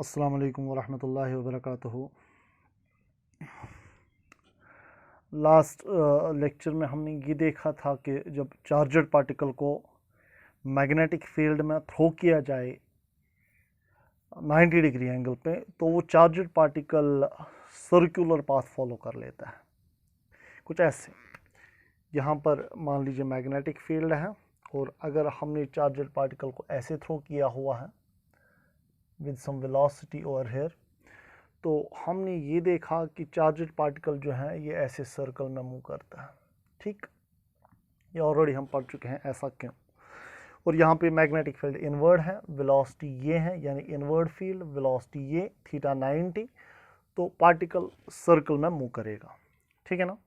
अस्सलाम वालेकुम वरहमतुल्लाहि वबरकातुहू। लास्ट लेक्चर में हमने ये देखा था कि जब चार्जड पार्टिकल को मैग्नेटिक फील्ड में थ्रो किया जाए 90 डिग्री एंगल पे, तो वो charged particle circular path follow कर लेता है कुछ ऐसे। यहाँ पर मान लीजिए मैग्नेटिक फील्ड है और अगर हमने चार्जड पार्टिकल को ऐसे थ्रो किया हुआ है with some velocity over here, तो हमने ये देखा कि चार्जड पार्टिकल जो है ये ऐसे सर्कल में मूव करता है। ठीक, ये ऑलरेडी हम पढ़ चुके हैं ऐसा क्यों। और यहाँ पे मैग्नेटिक फील्ड इनवर्ड है, वेलोसिटी ये है यानी इनवर्ड फील्ड, वेलोसिटी ये थीटा 90, तो पार्टिकल सर्कल में मूव करेगा। ठीक है ना।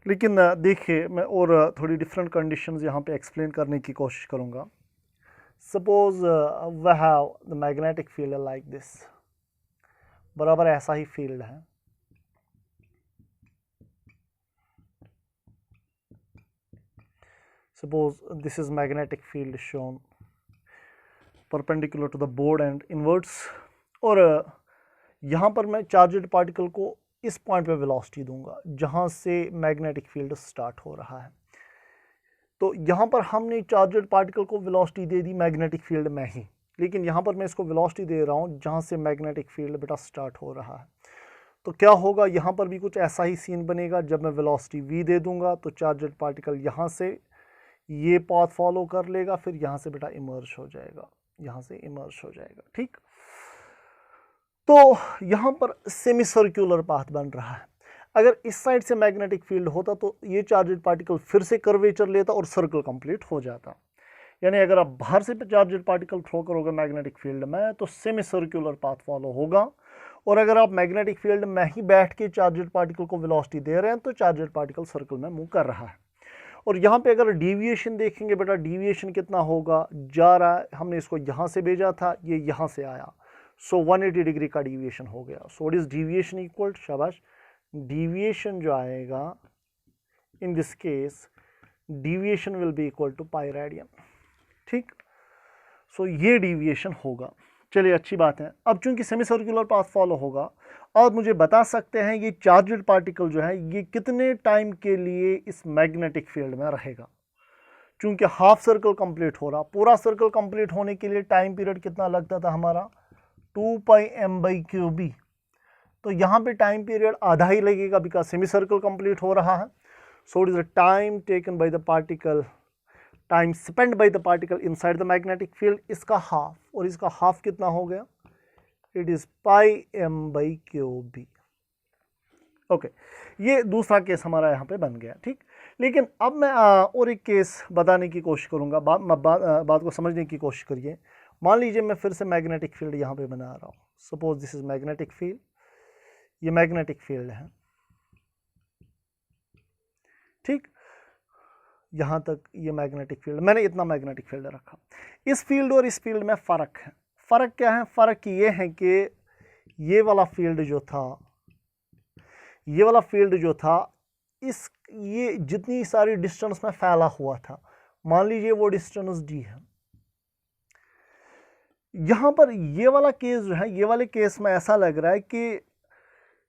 लेकिन देखिए, मैं और थोड़ी डिफरेंट कंडीशंस यहाँ पे एक्सप्लेन करने की कोशिश करूँगा। Suppose we have the magnetic field like this, बराबर ऐसा ही फील्ड है। Suppose this is magnetic field shown perpendicular to the board and inwards, और यहाँ पर मैं चार्जड पार्टिकल को इस पॉइंट पे वेलोसिटी दूंगा जहाँ से मैग्नेटिक फील्ड स्टार्ट हो रहा है। तो यहाँ पर हमने चार्जड पार्टिकल को velocity they the magnetic field में ही, लेकिन यहाँ पर मैं इसको वेलोसिटी दे रहा हूँ जहाँ से मैग्नेटिक फील्ड बेटा स्टार्ट हो रहा है। तो क्या होगा, यहाँ पर भी कुछ ऐसा ही सीन बनेगा। जब मैं वेलोसिटी v दे दूंगा तो चार्जड पार्टिकल यहाँ से ये पाथ फॉलो कर लेगा, फिर यहाँ से बेटा इमर्ज हो जाएगा, यहाँ से इमर्ज हो जाएगा। ठीक, तो यहाँ पर सेमी सर्कुलर पाथ बन रहा है। अगर इस साइड से मैग्नेटिक फील्ड होता तो ये चार्जड पार्टिकल फिर से कर्वेचर लेता और सर्कल कंप्लीट हो जाता। यानी अगर आप बाहर से चार्जड पार्टिकल थ्रो करोगे मैग्नेटिक फील्ड में तो सेमी सर्कुलर पाथ फॉलो होगा, और अगर आप मैग्नेटिक फील्ड में ही बैठ के चार्जड पार्टिकल को वेलोसिटी दे रहे हैं तो चार्जड पार्टिकल सर्कल में मूव कर रहा है। और यहाँ पे अगर डेविएशन देखेंगे बेटा, डेविएशन कितना होगा, जा रहा है, हमने इसको यहाँ से भेजा था, ये यहाँ से आया, सो 180 डिग्री का डेविएशन हो गया। So what is deviation equal, शाबाश, डेविएशन जो आएगा in this case deviation will be equal to pi radian. ठीक, सो ये डेविएशन होगा। चलिए, अच्छी बात है। अब चूंकि सेमी सर्कुलर पाथ फॉलो होगा, और मुझे बता सकते हैं ये चार्जड पार्टिकल जो है ये कितने टाइम के लिए इस मैग्नेटिक फील्ड में रहेगा। चूंकि हाफ सर्कल कंप्लीट हो रहा, पूरा सर्कल कंप्लीट होने के लिए टाइम पीरियड कितना लगता था हमारा, 2πm/cube। तो यहाँ पे टाइम पीरियड आधा ही लगेगा बिकॉज सेमी सर्कल कंप्लीट हो रहा है। So it is the time taken by the particle, time spend by the particle inside the magnetic field, इसका हाफ, और इसका हाफ कितना हो गया, इट इज πm/cube। ओके, ये दूसरा केस हमारा यहाँ पे बन गया। ठीक, लेकिन अब मैं और एक केस बताने की कोशिश करूँगा। बात को समझने की कोशिश करिए। मान लीजिए मैं फिर से मैग्नेटिक फील्ड यहाँ पे बना रहा हूँ। Suppose this is magnetic field, ये मैग्नेटिक फील्ड है। ठीक, यहाँ तक ये मैग्नेटिक फील्ड, मैंने इतना मैग्नेटिक फील्ड रखा। इस फील्ड और इस फील्ड में फ़र्क है। फ़र्क क्या है, फ़र्क ये है कि ये वाला फील्ड जो था, ये वाला फील्ड जो था, ये जितनी सारी डिस्टेंस में फैला हुआ था, मान लीजिए वो डिस्टेंस d है। यहाँ पर ये वाला केस जो है, ये वाले केस में ऐसा लग रहा है कि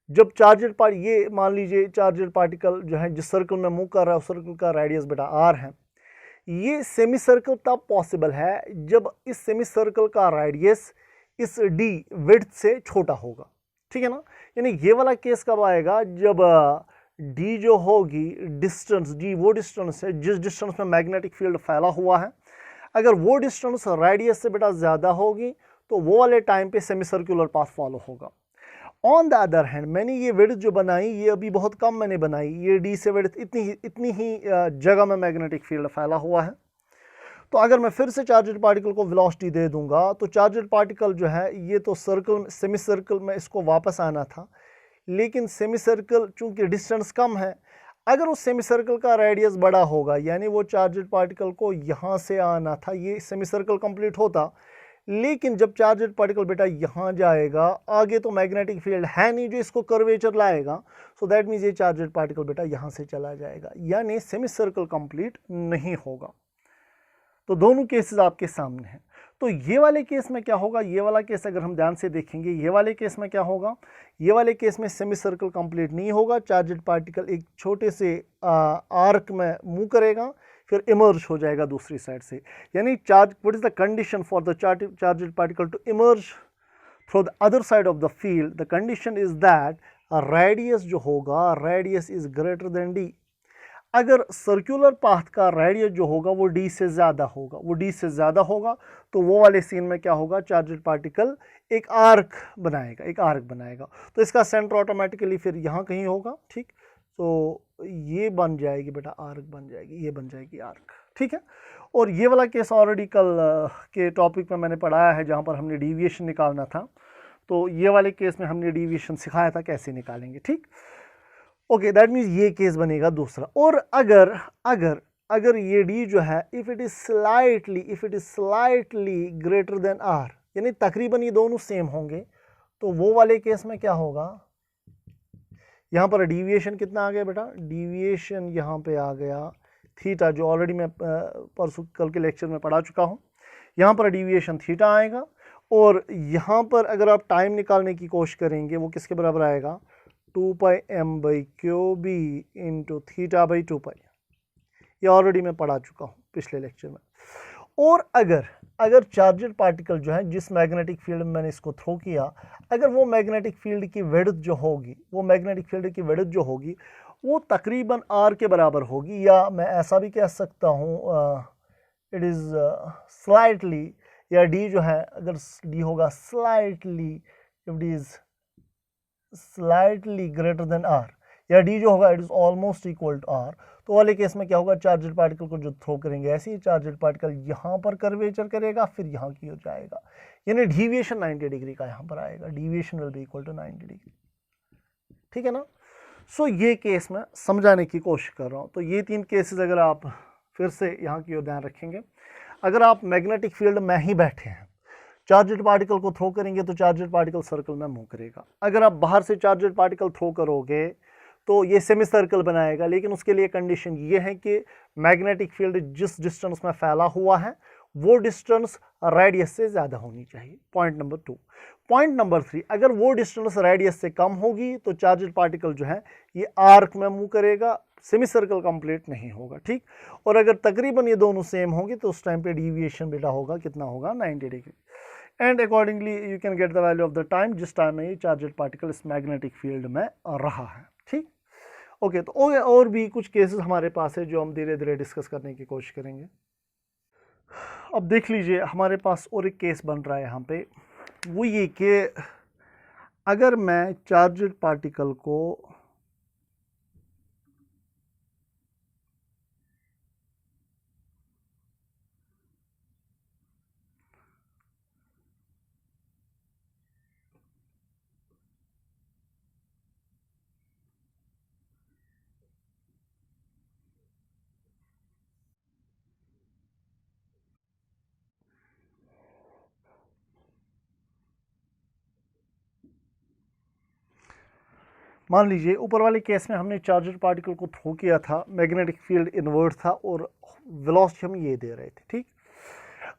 जब चार्जड ये मान लीजिए चार्जड पार्टिकल जो है जिस सर्कल में मूव कर रहा है उस सर्कल का रेडियस बेटा r है। ये सेमी सर्कल तब पॉसिबल है जब इस सेमी सर्कल का रेडियस इस d विड्थ से छोटा होगा। ठीक है ना। यानी ये वाला केस कब आएगा, जब d जो होगी डिस्टेंस, d वो डिस्टेंस है जिस डिस्टेंस में मैग्नेटिक फील्ड फैला हुआ है, अगर वो डिस्टेंस रेडियस से बेटा ज़्यादा होगी तो वो वाले टाइम पे सेमी सर्कुलर पाथ फॉलो होगा। ऑन द अदर हैंड, मैंने ये विड्थ जो बनाई ये अभी बहुत कम मैंने बनाई, ये d से विड्थ इतनी ही जगह में मैग्नेटिक फील्ड फैला हुआ है। तो अगर मैं फिर से चार्जड पार्टिकल को वेलोसिटी दे दूंगा तो चार्जड पार्टिकल जो है ये तो सर्कल, सेमी सर्कल में इसको वापस आना था, लेकिन सेमी सर्कल चूंकि डिस्टेंस कम है, अगर उस सेमी सर्कल का रेडियस बड़ा होगा यानी वो चार्जड पार्टिकल को यहाँ से आना था, ये सेमी सर्कल कंप्लीट होता, लेकिन जब चार्जड पार्टिकल बेटा यहाँ जाएगा, आगे तो मैग्नेटिक फील्ड है नहीं जो इसको कर्वेचर लाएगा, सो दैट मीन्स ये चार्जड पार्टिकल बेटा यहाँ से चला जाएगा, यानी सेमी सर्कल कंप्लीट नहीं होगा। तो दोनों केसेस आपके सामने हैं। तो ये वाले केस में क्या होगा, ये वाला केस अगर हम ध्यान से देखेंगे, ये वाले केस में क्या होगा, ये वाले केस में सेमी सर्कल कंप्लीट नहीं होगा, चार्जेड पार्टिकल एक छोटे से आर्क में मूव करेगा, फिर इमर्ज हो जाएगा दूसरी साइड से। यानी what is the condition for the charged particle to emerge through the other side of the field, the condition is that radius जो होगा, radius is greater than D. अगर सर्कुलर पाथ का radius जो होगा वो D से ज़्यादा होगा, वो डी से ज़्यादा होगा, तो वो वाले सीन में क्या होगा, चार्जेड पार्टिकल एक आर्क बनाएगा, एक आर्क बनाएगा। तो इसका सेंटर ऑटोमेटिकली फिर यहाँ कहीं होगा, ठीक। तो ये बन जाएगी बेटा आर्क बन जाएगी, ये बन जाएगी आर्क, ठीक है। और ये वाला केस ऑलरेडी कल के टॉपिक में मैंने पढ़ाया है, जहाँ पर हमने डेविएशन निकालना था। तो ये वाले केस में हमने डेविएशन सिखाया था कैसे निकालेंगे, ठीक। ओके, दैट मीन्स ये केस बनेगा दूसरा। और अगर अगर अगर ये डी जो है if it is slightly greater than R, यानी तकरीबन ये दोनों सेम होंगे, तो वो वाले केस में क्या होगा, यहाँ पर डेविएशन कितना आ गया बेटा, डेविएशन यहाँ पे आ गया थीटा, जो ऑलरेडी मैं परसों कल के लेक्चर में पढ़ा चुका हूँ। यहाँ पर डेविएशन थीटा आएगा, और यहाँ पर अगर आप टाइम निकालने की कोशिश करेंगे वो किसके बराबर आएगा, 2 pi m by Q B into theta by 2 pi. ये ऑलरेडी मैं पढ़ा चुका हूँ पिछले लेक्चर में। और अगर चार्जेड पार्टिकल जो है, जिस मैग्नेटिक फील्ड में मैंने इसको थ्रो किया, अगर वो मैग्नेटिक फील्ड की विड्थ जो होगी, वो मैग्नेटिक फील्ड की विड्थ जो होगी वो तकरीबन r के बराबर होगी, या मैं ऐसा भी कह सकता हूँ इट इज़ स्लाइटली, या d जो है अगर d होगा slightly, if d is slightly greater than r, या d जो होगा it is almost equal to r, तो वाले केस में क्या होगा, चार्जेड पार्टिकल को जो थ्रो करेंगे ऐसे ही चार्जेड पार्टिकल यहाँ पर कर्वेचर करेगा, फिर यहाँ की हो जाएगा, यानी डेविएशन 90 डिग्री का यहाँ पर आएगा, deviation will be equal to 90 degree, ठीक है ना। सो ये केस मैं समझाने की कोशिश कर रहा हूँ। तो ये 3 केसेस अगर आप फिर से यहाँ की ओर ध्यान रखेंगे, अगर आप मैग्नेटिक फील्ड में ही बैठे हैं, चार्जेड पार्टिकल को थ्रो करेंगे तो चार्जेड पार्टिकल सर्कल में मूव करेगा। अगर आप बाहर से चार्जेड पार्टिकल थ्रो करोगे तो ये सेमी सर्कल बनाएगा, लेकिन उसके लिए कंडीशन ये है कि मैग्नेटिक फील्ड जिस डिस्टेंस में फैला हुआ है वो डिस्टेंस रेडियस से ज़्यादा होनी चाहिए, पॉइंट नंबर 2। पॉइंट नंबर 3, अगर वो डिस्टेंस रेडियस से कम होगी तो चार्जेड पार्टिकल जो है ये आर्क में मूव करेगा, सेमी सर्कल कंप्लीट नहीं होगा, ठीक। और अगर तकरीबन ये दोनों सेम होंगे तो उस टाइम पे डेविएशन बेटा होगा, कितना होगा, 90 degree. And accordingly you can get the value of the time जिस टाइम में ये चार्जेड पार्टिकल इस मैग्नेटिक फील्ड में रहा है, ठीक। ओके, तो और भी कुछ केसेस हमारे पास है जो हम धीरे धीरे डिस्कस करने की कोशिश करेंगे। अब देख लीजिए हमारे पास और एक केस बन रहा है यहाँ पे, वो ये कि अगर मैं चार्जेड पार्टिकल को मान लीजिए ऊपर वाले केस में हमने चार्जेड पार्टिकल को थ्रो किया था, मैग्नेटिक फील्ड इनवर्ट था और वेलोसिटी हम ये दे रहे थे, ठीक।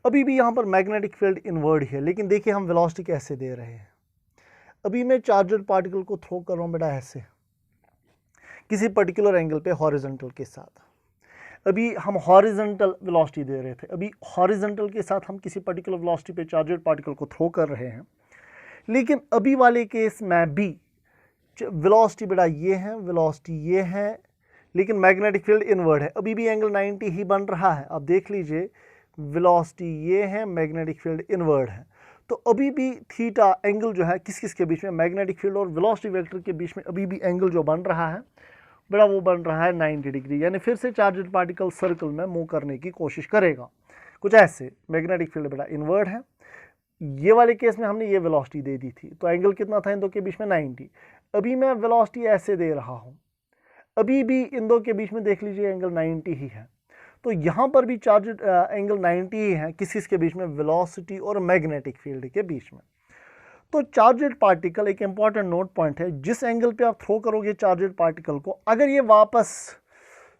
अभी भी यहाँ पर मैग्नेटिक फील्ड इनवर्ट है, लेकिन देखिए हम वेलोसिटी कैसे दे रहे हैं। अभी मैं चार्जेड पार्टिकल को थ्रो कर रहा हूँ बेटा ऐसे किसी पर्टिकुलर एंगल पे हॉरिजॉन्टल के साथ। अभी हम हॉरिजॉन्टल वेलोसिटी दे रहे थे, अभी हॉरिजॉन्टल के साथ हम किसी पर्टिकुलर वेलोसिटी पे चार्जेड पार्टिकल को थ्रो कर रहे हैं, लेकिन अभी वाले केस में भी वेलोसिटी बेटा ये है, वेलोसिटी ये है, लेकिन मैग्नेटिक फील्ड इनवर्ड है, अभी भी एंगल 90 ही बन रहा है। अब देख लीजिए वेलोसिटी ये है, मैग्नेटिक फील्ड इनवर्ड है, तो अभी भी थीटा एंगल जो है किस किस के बीच में, मैग्नेटिक फील्ड और वेलोसिटी वेक्टर के बीच में अभी भी एंगल जो बन रहा है बेटा वो बन रहा है 90 डिग्री, यानी फिर से चार्जेड पार्टिकल सर्कल में मूव करने की कोशिश करेगा कुछ ऐसे। मैग्नेटिक फील्ड बेटा इनवर्ड है, ये वाले केस में हमने ये वेलोसिटी दे दी थी, तो एंगल कितना था इन दो के बीच में, 90। अभी मैं वेलोसिटी ऐसे दे रहा हूँ, अभी भी इन दो के बीच में देख लीजिए एंगल 90 ही है, तो यहाँ पर भी चार्जेड एंगल 90 ही है, किस किस के बीच में, वेलोसिटी और मैग्नेटिक फील्ड के बीच में। तो चार्जेड पार्टिकल एक इंपॉर्टेंट नोट पॉइंट है, जिस एंगल पे आप थ्रो करोगे चार्जेड पार्टिकल को, अगर ये वापस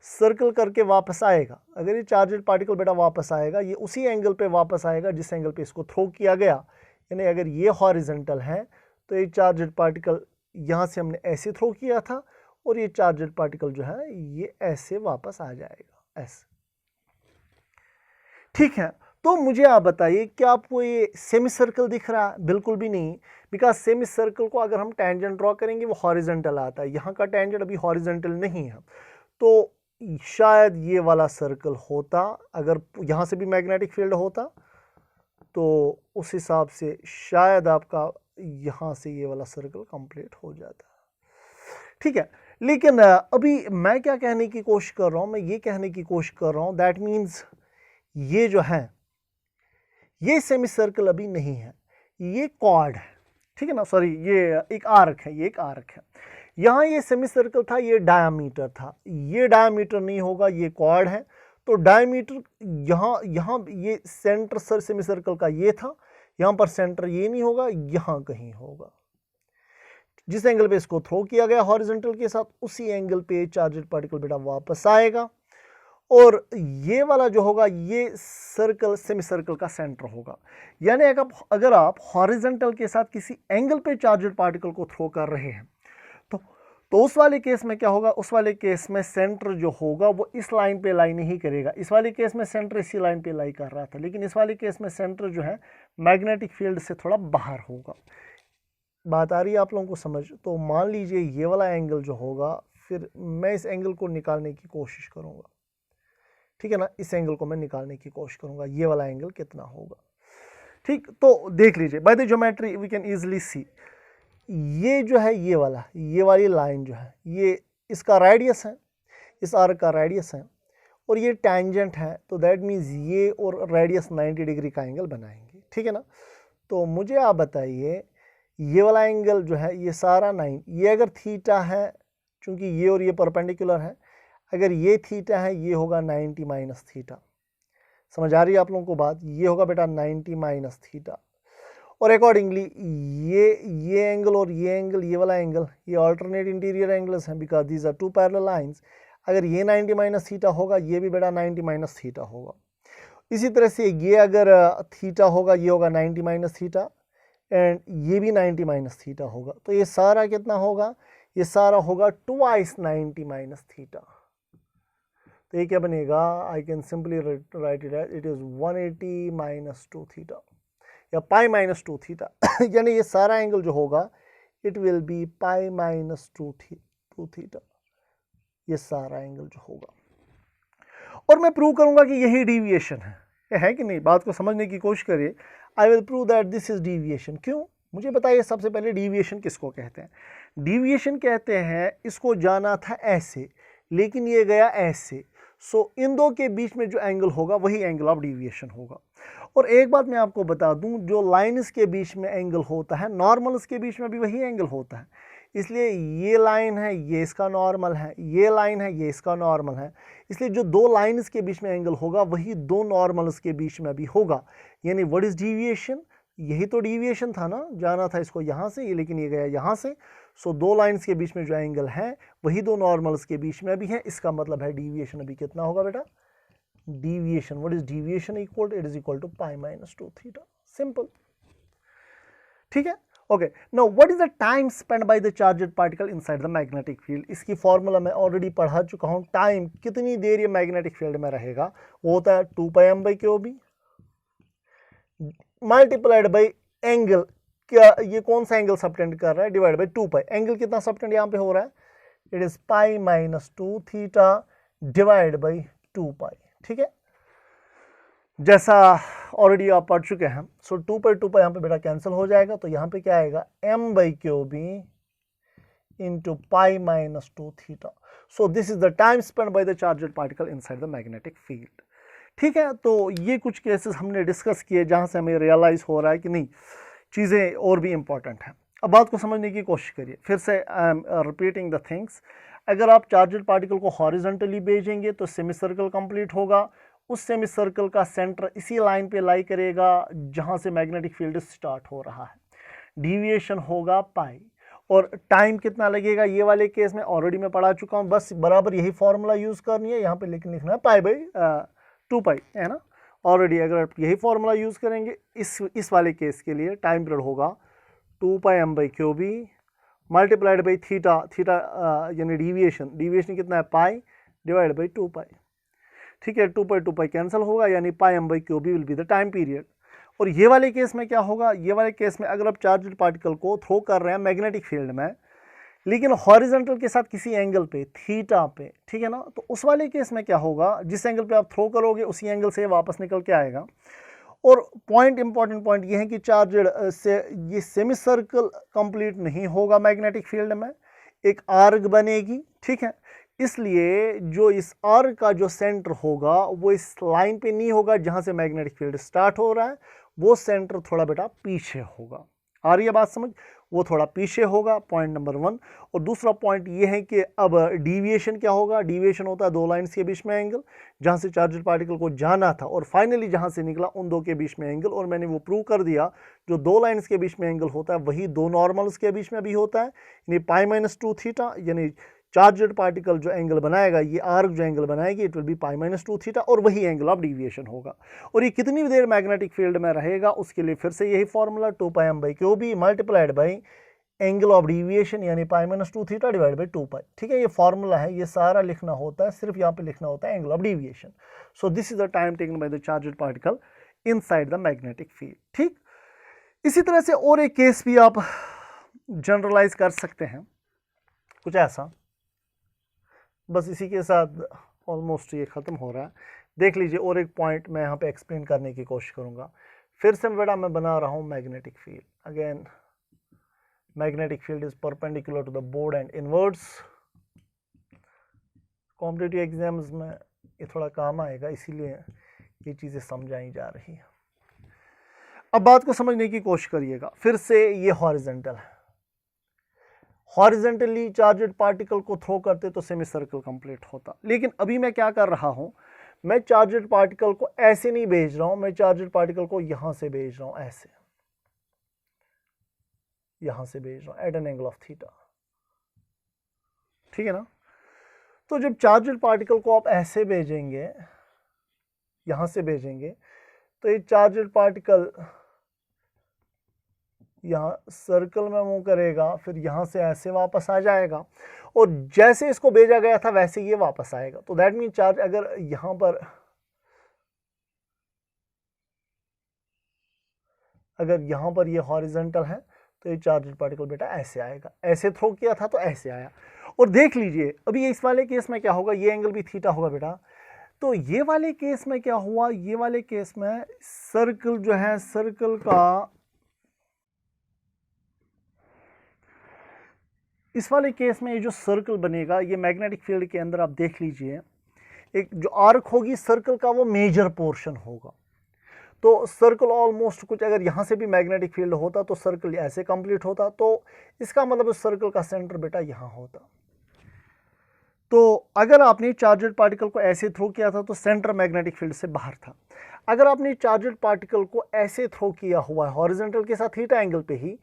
सर्कल करके वापस आएगा, अगर ये चार्जड पार्टिकल बेटा वापस आएगा, ये उसी एंगल पे वापस आएगा जिस एंगल पे इसको थ्रो किया गया। यानी अगर ये हॉरिजॉन्टल है तो ये चार्जड पार्टिकल यहाँ से हमने ऐसे थ्रो किया था और ये चार्जड पार्टिकल जो है ये ऐसे वापस आ जाएगा, ऐसे। ठीक है, तो मुझे आप बताइए क्या आपको ये सेमी सर्कल दिख रहा है? बिल्कुल भी नहीं, बिकॉज सेमी सर्कल को अगर हम टेंजेंट ड्रॉ करेंगे वो हॉरिजॉन्टल आता है, यहाँ का टेंजेंट अभी हॉरिजॉन्टल नहीं है। तो शायद ये वाला सर्कल होता, अगर यहाँ से भी मैग्नेटिक फील्ड होता तो उस हिसाब से शायद आपका यहाँ से ये वाला सर्कल कंप्लीट हो जाता। ठीक है, लेकिन अभी मैं क्या कहने की कोशिश कर रहा हूँ, मैं ये कहने की कोशिश कर रहा हूँ दैट मीन्स ये जो है ये सेमी सर्कल अभी नहीं है, ये कॉर्ड है। ठीक है ना, सॉरी ये एक आर्क है, ये एक आर्क है। यहाँ ये सेमी सर्कल था, ये डायामीटर था, ये डायामीटर नहीं होगा, ये कॉर्ड है। तो डायमीटर यहाँ ये सेंटर सेमी सर्कल का ये था, यहाँ पर सेंटर ये नहीं होगा, यहाँ कहीं होगा। जिस एंगल पे इसको थ्रो किया गया हॉरिजॉन्टल के साथ, उसी एंगल पे चार्जड पार्टिकल बेटा वापस आएगा और ये वाला जो होगा ये सर्कल सेमी सर्कल का सेंटर होगा। यानी अगर आप हॉरिजॉन्टल के साथ किसी एंगल पे चार्जड पार्टिकल को थ्रो कर रहे हैं तो उस वाले केस में क्या होगा, उस वाले केस में सेंटर जो होगा वो इस लाइन पे लाई नहीं करेगा। इस वाले केस में सेंटर इसी लाइन पे लाई कर रहा था, लेकिन इस वाले केस में सेंटर जो है मैग्नेटिक फील्ड से थोड़ा बाहर होगा। बात आ रही है आप लोगों को समझ? तो मान लीजिए ये वाला एंगल जो होगा, फिर मैं इस एंगल को निकालने की कोशिश करूँगा। ठीक है ना, इस एंगल को मैं निकालने की कोशिश करूँगा, ये वाला एंगल कितना होगा। ठीक, तो देख लीजिए by the geometry we can easily see, ये जो है ये वाली लाइन जो है ये इसका रेडियस है, इस आर्क का रेडियस है और ये टैंजेंट है, तो दैट मीन्स ये और रेडियस 90 डिग्री का एंगल बनाएंगे। ठीक है ना, तो मुझे आप बताइए ये वाला एंगल जो है ये सारा 9, ये अगर थीटा है, चूंकि ये और ये परपेंडिकुलर है, अगर ये थीटा है ये होगा 90 माइनस थीटा। समझ आ रही है आप लोगों को बात? ये होगा बेटा 90 माइनस थीटा और अकॉर्डिंगली ये एंगल और ये एंगल, ये वाला एंगल, ये अल्टरनेट इंटीरियर एंगल्स हैं because these are two parallel lines. अगर ये 90 माइनस थीटा होगा, ये भी बेटा 90 माइनस थीटा होगा। इसी तरह से ये अगर थीटा होगा, ये होगा 90 माइनस थीटा एंड ये भी 90 माइनस थीटा होगा। तो ये सारा कितना होगा? ये सारा होगा ट्वाइस 90 माइनस थीटा। तो ये क्या बनेगा? I can simply write it as it is 180 minus 2 theta या पाई माइनस 2 थीटा। यानी ये सारा एंगल जो होगा it will be pi minus 2 theta, ये सारा एंगल जो होगा। और मैं प्रूव करूंगा कि यही डेविएशन है कि नहीं? बात को समझने की कोशिश करिए। I will prove that this is deviation. क्यों? मुझे बताइए सबसे पहले डेविएशन किसको कहते हैं? डेविएशन कहते हैं इसको जाना था ऐसे लेकिन ये गया ऐसे, सो इन दो के बीच में जो एंगल होगा वही एंगल ऑफ डेविएशन होगा। और एक बात मैं आपको बता दूं, जो लाइन्स के बीच में एंगल होता है नॉर्मल्स के बीच में भी वही एंगल होता है। इसलिए ये लाइन है ये इसका नॉर्मल है, ये लाइन है ये इसका नॉर्मल है, इसलिए जो दो लाइन्स के बीच में एंगल होगा वही दो नॉर्मल्स के बीच में भी होगा। यानी व्हाट इज डेविएशन? यही तो डेविएशन था ना, जाना था इसको यहाँ से ये लेकिन ये गया यहाँ से। सो दो लाइन्स के बीच में जो एंगल है वही दो नॉर्मल्स के बीच में भी है। इसका मतलब है डेविएशन अभी कितना होगा बेटा? Deviation, what is deviation equal to, it is equal to pi minus 2 theta. Simple. ठीक है, okay. Now what is the time spend by the charged particle inside the magnetic field? इसकी फॉर्मूला मैं already पढ़ा चुका हूं। Time, कितनी देर ये magnetic field में रहेगा, वो होता है 2 pi m by QB multiplied by angle. क्या ये कौन सा एंगल सबटेंड कर रहा है? Divide by 2 pi. एंगल कितना सबटेंड यहाँ पे हो रहा है? It is pi minus 2 theta divide by 2 pi. ठीक है, जैसा ऑलरेडी आप पढ़ चुके हैं। सो 2 पाई यहाँ पे बेटा कैंसिल हो जाएगा, तो यहाँ पे क्या आएगा? m by QB into pi minus 2 theta. So this is the time spend by the charged particle inside the magnetic field. ठीक है, तो ये कुछ केसेस हमने डिस्कस किए जहां से हमें रियलाइज हो रहा है कि नहीं, चीज़ें और भी इंपॉर्टेंट हैं। अब बात को समझने की कोशिश करिए। फिर से I am repeating the things. अगर आप चार्जड पार्टिकल को हॉरिजॉन्टली भेजेंगे तो सेमी सर्कल कंप्लीट होगा। उस सेमी सर्कल का सेंटर इसी लाइन पे लाई करेगा जहां से मैग्नेटिक फील्ड स्टार्ट हो रहा है। डेविएशन होगा पाई, और टाइम कितना लगेगा ये वाले केस में ऑलरेडी मैं पढ़ा चुका हूँ, बस बराबर यही फॉर्मूला यूज़ करनी है, यहाँ पे लेकिन लिखना है पाई बाई 2 पाई, है ना। ऑलरेडी अगर आप यही फॉर्मूला यूज़ करेंगे इस वाले केस के लिए टाइम पीरियड होगा 2πm/cube multiplied by theta, theta यानी डिविएशन कितना है पाई डिवाइड बाई 2 पाई, ठीक है। 2 पाई कैंसिल होगा, यानी πm/cube will be the time period. और ये वाले केस में क्या होगा, ये वाले केस में अगर आप चार्जड पार्टिकल को थ्रो कर रहे हैं मैग्नेटिक फील्ड में, लेकिन हॉरिजॉन्टल के साथ किसी एंगल पे थीटा पे, ठीक है ना, तो उस वाले केस में क्या होगा, जिस एंगल पे आप थ्रो करोगे उसी एंगल से वापस निकल के आएगा। और इंपॉर्टेंट पॉइंट ये है कि चार्जड से ये सेमी सर्कल कंप्लीट नहीं होगा मैग्नेटिक फील्ड में, एक आर्क बनेगी, ठीक है। इसलिए जो इस आर्क का जो सेंटर होगा वो इस लाइन पे नहीं होगा जहां से मैग्नेटिक फील्ड स्टार्ट हो रहा है, वो सेंटर थोड़ा बेटा पीछे होगा। आ रही है बात समझ, वो थोड़ा पीछे होगा, पॉइंट नंबर 1। और दूसरा पॉइंट ये है कि अब डिविएशन क्या होगा, डिविएशन होता है दो लाइंस के बीच में एंगल, जहां से चार्जड पार्टिकल को जाना था और फाइनली जहां से निकला उन दो के बीच में एंगल। और मैंने वो प्रूव कर दिया, जो दो लाइंस के बीच में एंगल होता है वही दो नॉर्मल्स के बीच में भी होता है, यानी π-2 थीटा, यानी चार्जड पार्टिकल जो एंगल बनाएगा, ये आर्क जो एंगल बनाएगी, इट विल बी π-2 थीटा, और वही एंगल ऑफ डिविएशन होगा। और ये कितनी देर मैग्नेटिक फील्ड में रहेगा, उसके लिए फिर से यही formula 2πm/cube multiplied by angle of deviation, यानी π-2 थीटा डिवाइड बाई 2 पाई, ठीक है। ये फॉर्मूला है, ये सारा लिखना होता है, सिर्फ यहाँ पे लिखना होता है angle of deviation. So this is the time taken by the charged particle inside the magnetic field, ठीक। इसी तरह से और एक केस भी आप जनरलाइज कर सकते हैं, कुछ ऐसा। बस इसी के साथ ऑलमोस्ट ये ख़त्म हो रहा है। देख लीजिए, और एक पॉइंट मैं यहाँ पे एक्सप्लेन करने की कोशिश करूँगा। फिर से बेटा मैं बना रहा हूँ magnetic field. Again magnetic field is perpendicular to the board and inwards. Competitive exams में ये थोड़ा काम आएगा, इसीलिए ये चीज़ें समझाई जा रही है। अब बात को समझने की कोशिश करिएगा। फिर से ये हॉरिजॉन्टल है, हॉरिजॉन्टली चार्जड पार्टिकल को थ्रो करते तो सेमी सर्कल कंप्लीट होता। लेकिन अभी मैं क्या कर रहा हूं, मैं चार्जड पार्टिकल को ऐसे नहीं भेज रहा हूं, मैं चार्जड पार्टिकल को यहां से भेज रहा हूं, ऐसे यहां से भेज रहा हूं at an angle of theta, ठीक है ना। तो जब चार्जड पार्टिकल को आप ऐसे भेजेंगे, यहां से भेजेंगे, तो ये चार्जड पार्टिकल यहाँ सर्कल में मूव करेगा, फिर यहाँ से ऐसे वापस आ जाएगा, और जैसे इसको भेजा गया था वैसे ये वापस आएगा। तो दैट मीन चार्ज अगर यहाँ पर ये हॉरिजॉन्टल है, तो ये चार्जड पार्टिकल बेटा ऐसे आएगा, ऐसे थ्रो किया था तो ऐसे आया। और देख लीजिए अभी इस वाले केस में क्या होगा, ये एंगल भी थीटा होगा बेटा। तो ये वाले केस में क्या हुआ, ये वाले केस में सर्कल जो है, सर्कल का इस वाले केस में ये जो सर्कल बनेगा, ये मैग्नेटिक फील्ड के अंदर आप देख लीजिए, एक जो आर्क होगी सर्कल का वो मेजर पोर्शन होगा। तो सर्कल ऑलमोस्ट कुछ, अगर यहाँ से भी मैग्नेटिक फील्ड होता तो सर्कल ऐसे कंप्लीट होता, तो इसका मतलब उस सर्कल का सेंटर बेटा यहाँ होता। तो अगर आपने चार्जड पार्टिकल को ऐसे थ्रो किया था तो सेंटर मैग्नेटिक फील्ड से बाहर था। अगर आपने चार्जड पार्टिकल को ऐसे थ्रो किया हुआ है हॉरिजॉन्टल के साथ थीटा एंगल पे ही,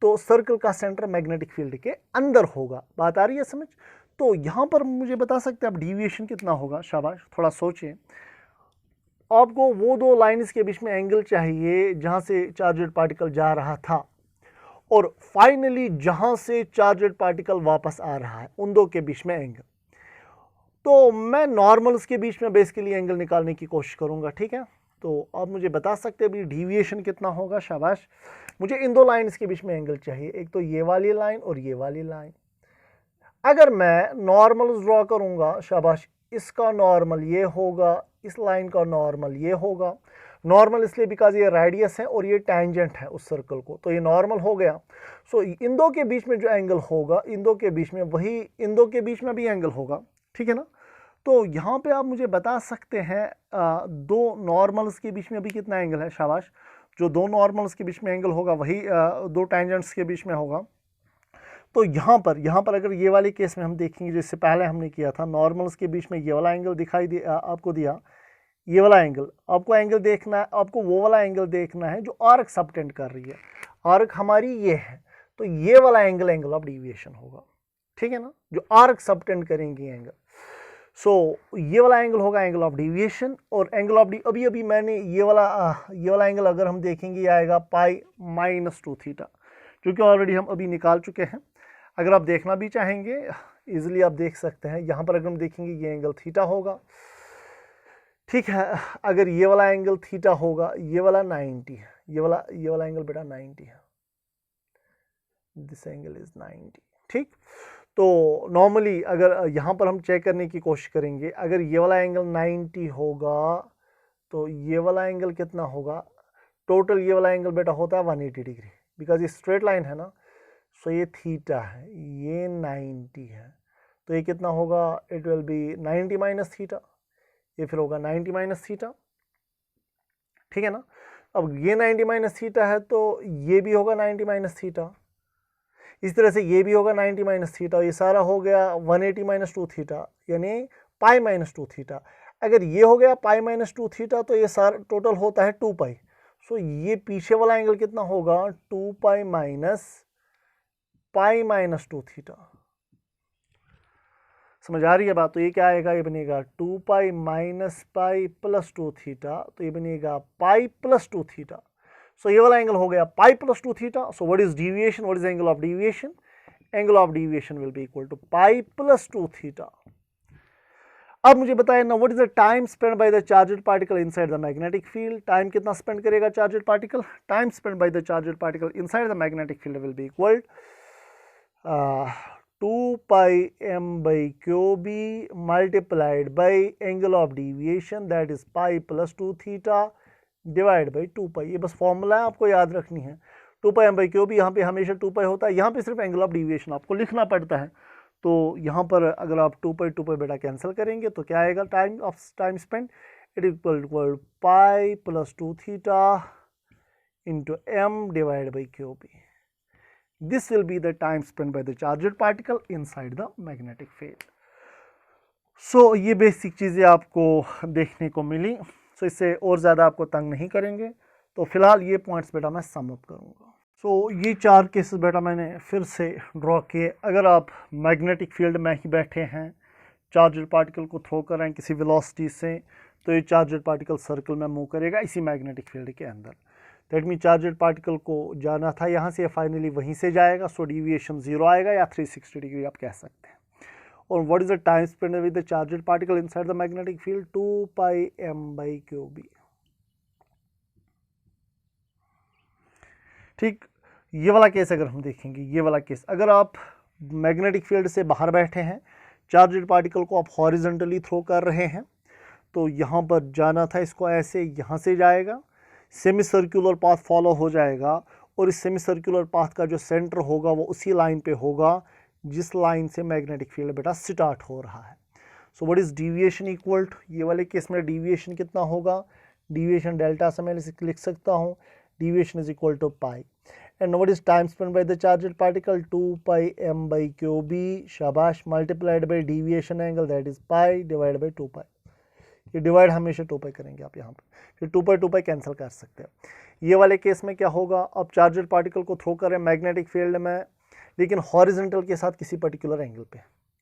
तो सर्कल का सेंटर मैग्नेटिक फील्ड के अंदर होगा। बात आ रही है समझ। तो यहां पर मुझे बता सकते हैं अब डिविएशन कितना होगा, शाबाश, थोड़ा सोचिए। आपको वो दो लाइंस के बीच में एंगल चाहिए जहां से चार्जड पार्टिकल जा रहा था, और फाइनली जहां से चार्जड पार्टिकल वापस आ रहा है, उन दो के बीच में एंगल। तो मैं नॉर्मल्स के बीच में बेसिकली एंगल निकालने की कोशिश करूंगा, ठीक है। तो आप मुझे बता सकते हैं अभी डिविएशन कितना होगा, शाबाश। मुझे इन दो लाइंस के बीच में एंगल चाहिए, एक तो ये वाली लाइन और ये वाली लाइन। अगर मैं नॉर्मल ड्रॉ करूंगा, शाबाश, इसका नॉर्मल ये होगा, इस लाइन का नॉर्मल ये होगा। नॉर्मल इसलिए बिकॉज ये रेडियस है और ये टैंजेंट है उस सर्कल को, तो ये नॉर्मल हो गया। सो इन दो के बीच में जो एंगल होगा, इन दो के बीच में वही इन दो के बीच में भी एंगल होगा, ठीक है ना। तो यहाँ पे आप मुझे बता सकते हैं दो नॉर्मल्स के बीच में अभी कितना एंगल है, शाबाश। जो दो नॉर्मल्स के बीच में एंगल होगा वही दो टैंजेंट्स के बीच में होगा। तो यहाँ पर अगर ये वाले केस में हम देखेंगे, जिससे पहले हमने किया था, नॉर्मल्स के बीच में ये वाला एंगल दिखाई दे आपको दिया, ये वाला एंगल आपको एंगल देखना है, आपको वो वाला एंगल देखना है जो आर्क सबटेंड कर रही है। आर्क हमारी ये है, तो ये वाला एंगल एंगल ऑफ डेविएशन होगा, ठीक है ना, जो आर्क सबटेंड करेंगे एंगल। सो ये वाला एंगल होगा एंगल ऑफ डेविएशन, और एंगल ऑफ अभी अभी मैंने ये वाला एंगल अगर हम देखेंगे ये आएगा पाई माइनस 2 थीटा, क्योंकि ऑलरेडी हम अभी निकाल चुके हैं। अगर आप देखना भी चाहेंगे इजीली आप देख सकते हैं, यहाँ पर अगर हम देखेंगे ये एंगल थीटा होगा, ठीक है। अगर ये वाला एंगल थीटा होगा, ये वाला 90 है, ये वाला एंगल बेटा 90 है, दिस एंगल इज 90, ठीक। तो नॉर्मली अगर यहाँ पर हम चेक करने की कोशिश करेंगे, अगर ये वाला एंगल 90 होगा तो ये वाला एंगल कितना होगा, टोटल ये वाला एंगल बेटा होता है 180 डिग्री, बिकॉज ये स्ट्रेट लाइन है ना। सो ये थीटा है, ये 90 है, तो ये कितना होगा, it will be 90 minus theta, ये फिर होगा 90 माइनस थीटा, ठीक है ना। अब ये 90 माइनस थीटा है तो ये भी होगा 90 माइनस थीटा, इस तरह से ये भी होगा 90 माइनस थीटा, ये सारा हो गया 180 माइनस 2 थीटा, यानी पाई माइनस 2 थीटा। अगर ये हो गया पाई माइनस 2 थीटा तो ये सारा टोटल होता है 2 पाई। सो ये पीछे वाला एंगल कितना होगा, 2 पाई माइनस 2 थीटा। समझ आ रही है बात। तो ये क्या आएगा, ये बनेगा 2 pi minus pi plus 2 theta, तो ये बनेगा पाई प्लस 2 थीटा। सो ये वाला एंगल हो गया pi plus 2 theta. So what is deviation, what is angle of deviation, angle of deviation will be equal to pi plus 2 theta. अब मुझे बताया ना, what is the time spend by the charged particle inside the magnetic field. Time कितना spend करेगा charged particle, time spend by the charged particle inside the magnetic field will be equal 2 pi m by QB multiplied by angle of deviation that is pi plus 2 theta divide by 2 pi. ये बस formula है, आपको याद रखनी है। 2 pi m by QB, यहाँ पे हमेशा 2 पाई होता है, यहाँ पे सिर्फ एंगल ऑफ डेविएशन आपको लिखना पड़ता है। तो यहाँ पर अगर आप 2 पाई बेटा कैंसिल करेंगे तो क्या आएगा, time spend it equal pi plus 2 theta into m divide by QB। This will be the time spent by the charged particle inside the magnetic field. So ये बेसिक चीज़ें आपको देखने को मिली। So इससे और ज़्यादा आपको तंग नहीं करेंगे। तो फिलहाल ये पॉइंट्स बेटा मैं सम अप करूँगा। So ये 4 केसेस बेटा मैंने फिर से ड्रॉ किए। अगर आप मैग्नेटिक फील्ड में ही बैठे हैं, चार्जड पार्टिकल को थ्रो कर रहे हैं किसी वेलोसिटी से, तो ये चार्जड पार्टिकल सर्कल में मूव करेगा इसी मैग्नेटिक फील्ड के अंदर। दैट मीन चार्जड पार्टिकल को जाना था यहाँ से, फाइनली वहीं से जाएगा। सो डेविएशन 0 आएगा या 360 डिग्री आप कह सकते हैं। और what is the time spend with the charged particle inside the magnetic field, 2 pi m by QB। ठीक, ये वाला केस अगर हम देखेंगे, ये वाला केस अगर आप मैग्नेटिक फील्ड से बाहर बैठे हैं, चार्जड पार्टिकल को आप हॉरिजॉन्टली थ्रो कर रहे हैं, तो यहाँ पर जाना था इसको ऐसे, यहाँ से जाएगा, सेमी सर्कुलर पाथ फॉलो हो जाएगा, और इस सेमी सर्कुलर पाथ का जो सेंटर होगा वो उसी लाइन पे होगा जिस लाइन से मैग्नेटिक फील्ड बेटा स्टार्ट हो रहा है। So what is deviation equal to, ये वाले केस में डेविएशन कितना होगा, डेविएशन डेल्टा से मैं लिख सकता हूँ, deviation is equal to pi. And what is time spend by the charged particle, 2 pi m by QB, शाबाश, multiplied by deviation angle that is pi divide by 2 pi. ये divide हमेशा 2 पाई करेंगे आप यहाँ पर, फिर 2 पाई कैंसिल कर सकते हैं। ये वाले केस में क्या होगा, अब चार्जड पार्टिकल को थ्रो करें मैग्नेटिक फील्ड में, लेकिन हॉरिजॉन्टल के साथ किसी पर्टिकुलर एंगल पे,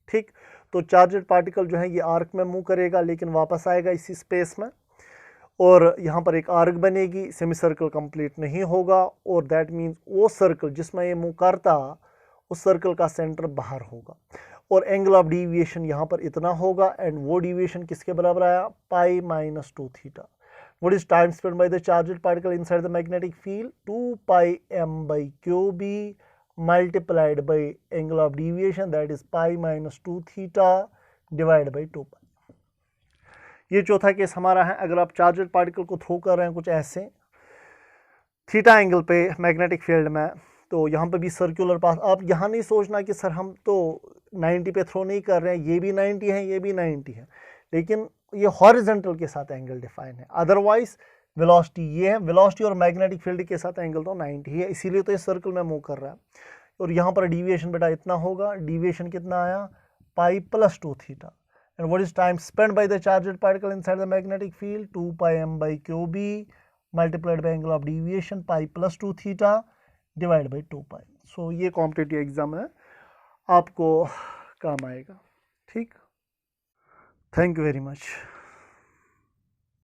ठीक। तो चार्जड पार्टिकल जो है ये आर्क में मूव करेगा, लेकिन वापस आएगा इसी स्पेस में, और यहाँ पर एक आर्क बनेगी, सेमी सर्कल कंप्लीट नहीं होगा, और दैट मीन्स वो सर्कल जिसमें ये मूव करता उस सर्कल का सेंटर बाहर होगा, और एंगल ऑफ डेविएशन यहाँ पर इतना होगा, एंड वो डेविएशन किसके बराबर आया, पाई minus 2 theta. What is time spend by the charged particle inside the magnetic field, 2 pi m by QB multiplied by angle of deviation that is pi minus 2 theta divide by 2 pi. ये चौथा case हमारा है। अगर आप charged particle को throw कर रहे हैं कुछ ऐसे थीटा एंगल पे मैग्नेटिक फील्ड में, तो यहाँ पे भी सर्कुलर पाथ, आप यहाँ नहीं सोचना कि सर हम तो 90 पे थ्रो नहीं कर रहे हैं, ये भी 90 है, ये भी 90 है, लेकिन ये हॉरिजॉन्टल के साथ एंगल डिफाइन है। अदरवाइज वेलोसिटी ये है, वेलोसिटी और मैग्नेटिक फील्ड के साथ एंगल तो 90 है, इसीलिए तो ये सर्कल में मूव कर रहा है। और यहाँ पर डेविएशन बेटा इतना होगा, डेविएशन कितना आया, पाई plus 2 theta. And what is time spend by the charged particle inside the magnetic field, 2 pi m by QB multiplied by angle of deviation pi plus 2 theta divide by 2 पाई। सो ये competitive exam है, आपको काम आएगा। ठीक, thank you very much.